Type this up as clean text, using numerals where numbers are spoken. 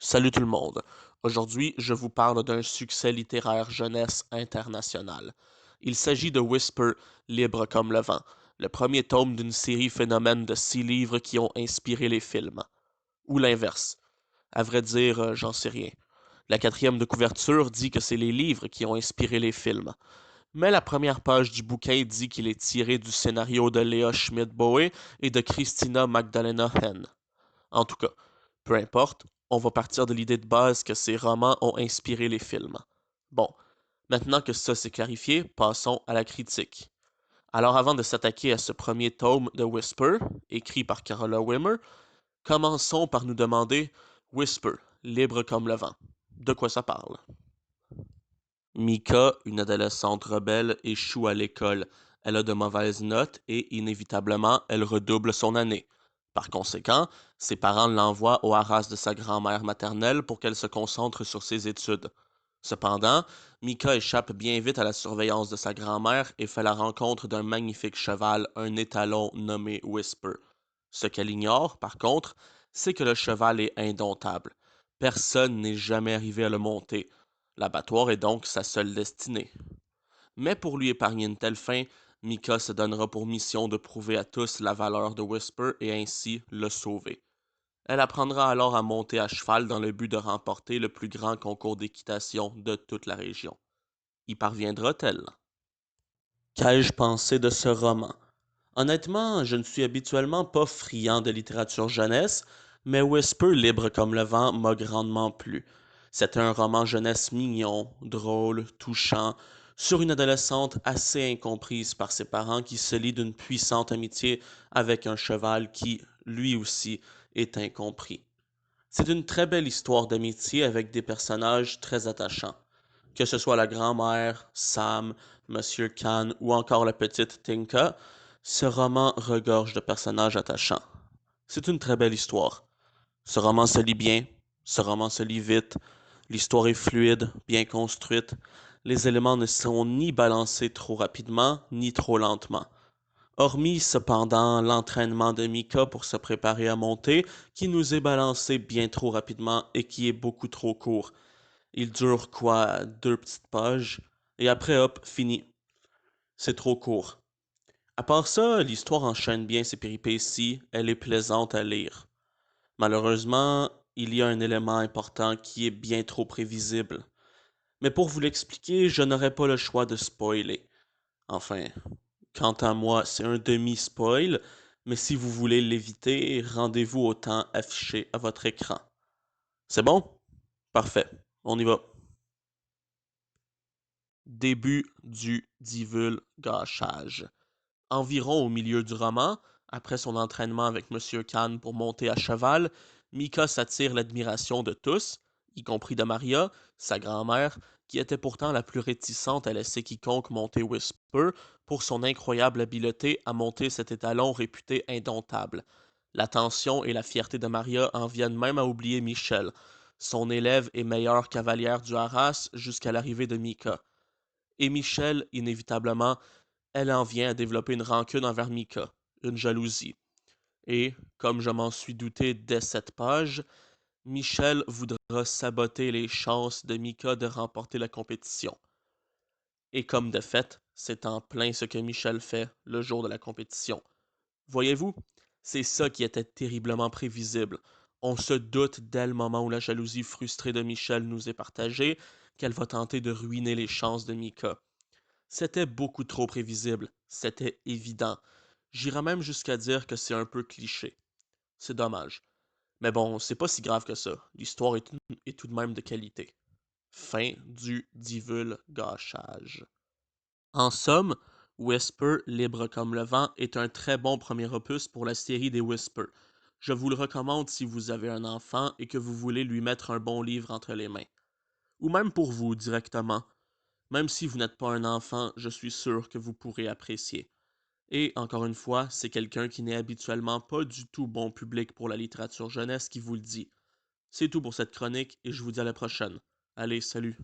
Salut tout le monde. Aujourd'hui, je vous parle d'un succès littéraire jeunesse international. Il s'agit de Whisper, libre comme le vent, le premier tome d'une série phénomène de 6 livres qui ont inspiré les films. Ou l'inverse. À vrai dire, j'en sais rien. La quatrième de couverture dit que c'est les livres qui ont inspiré les films. Mais la première page du bouquin dit qu'il est tiré du scénario de Léa Schmidt-Boe et de Christina Magdalena Henn. En tout cas, peu importe, on va partir de l'idée de base que ces romans ont inspiré les films. Bon, maintenant que ça s'est clarifié, passons à la critique. Alors avant de s'attaquer à ce premier tome de Whisper, écrit par Carola Wimmer, commençons par nous demander Whisper, libre comme le vent. De quoi ça parle? Mika, une adolescente rebelle, échoue à l'école. Elle a de mauvaises notes et, inévitablement, elle redouble son année. Par conséquent, ses parents l'envoient au haras de sa grand-mère maternelle pour qu'elle se concentre sur ses études. Cependant, Mika échappe bien vite à la surveillance de sa grand-mère et fait la rencontre d'un magnifique cheval, un étalon nommé Whisper. Ce qu'elle ignore, par contre, c'est que le cheval est indomptable. Personne n'est jamais arrivé à le monter. L'abattoir est donc sa seule destinée. Mais pour lui épargner une telle fin, Mika se donnera pour mission de prouver à tous la valeur de Whisper et ainsi le sauver. Elle apprendra alors à monter à cheval dans le but de remporter le plus grand concours d'équitation de toute la région. Y parviendra-t-elle? Qu'ai-je pensé de ce roman? Honnêtement, je ne suis habituellement pas friand de littérature jeunesse, mais Whisper, libre comme le vent, m'a grandement plu. C'est un roman jeunesse mignon, drôle, touchant, sur une adolescente assez incomprise par ses parents qui se lie d'une puissante amitié avec un cheval qui, lui aussi, est incompris. C'est une très belle histoire d'amitié avec des personnages très attachants. Que ce soit la grand-mère, Sam, Monsieur Khan ou encore la petite Tinka, ce roman regorge de personnages attachants. C'est une très belle histoire. Ce roman se lit bien, ce roman se lit vite, l'histoire est fluide, bien construite, les éléments ne sont ni balancés trop rapidement, ni trop lentement. Hormis cependant l'entraînement de Mika pour se préparer à monter, qui nous est balancé bien trop rapidement et qui est beaucoup trop court. Il dure quoi, 2 petites pages, et après hop, fini. C'est trop court. À part ça, l'histoire enchaîne bien ses péripéties, elle est plaisante à lire. Malheureusement, il y a un élément important qui est bien trop prévisible. Mais pour vous l'expliquer, je n'aurai pas le choix de spoiler. Enfin, quant à moi, c'est un demi-spoil, mais si vous voulez l'éviter, rendez-vous au temps affiché à votre écran. C'est bon? Parfait. On y va. Début du divulgachage. Environ au milieu du roman, après son entraînement avec Monsieur Khan pour monter à cheval, Mika s'attire l'admiration de tous, y compris de Maria, sa grand-mère, qui était pourtant la plus réticente à laisser quiconque monter Whisper pour son incroyable habileté à monter cet étalon réputé indomptable. L'attention et la fierté de Maria en viennent même à oublier Michel, son élève et meilleure cavalière du haras jusqu'à l'arrivée de Mika. Et Michel, inévitablement, elle en vient à développer une rancune envers Mika, une jalousie. Et, comme je m'en suis douté dès cette page, Michel voudra saboter les chances de Mika de remporter la compétition. Et comme de fait, c'est en plein ce que Michel fait le jour de la compétition. Voyez-vous, c'est ça qui était terriblement prévisible. On se doute dès le moment où la jalousie frustrée de Michel nous est partagée qu'elle va tenter de ruiner les chances de Mika. C'était beaucoup trop prévisible, c'était évident. J'irais même jusqu'à dire que c'est un peu cliché. C'est dommage. Mais bon, c'est pas si grave que ça. L'histoire est tout de même de qualité. Fin du divulgachage. En somme, Whisper, libre comme le vent, est un très bon premier opus pour la série des Whisper. Je vous le recommande si vous avez un enfant et que vous voulez lui mettre un bon livre entre les mains. Ou même pour vous directement. Même si vous n'êtes pas un enfant, je suis sûr que vous pourrez apprécier. Et encore une fois, c'est quelqu'un qui n'est habituellement pas du tout bon public pour la littérature jeunesse qui vous le dit. C'est tout pour cette chronique et je vous dis à la prochaine. Allez, salut!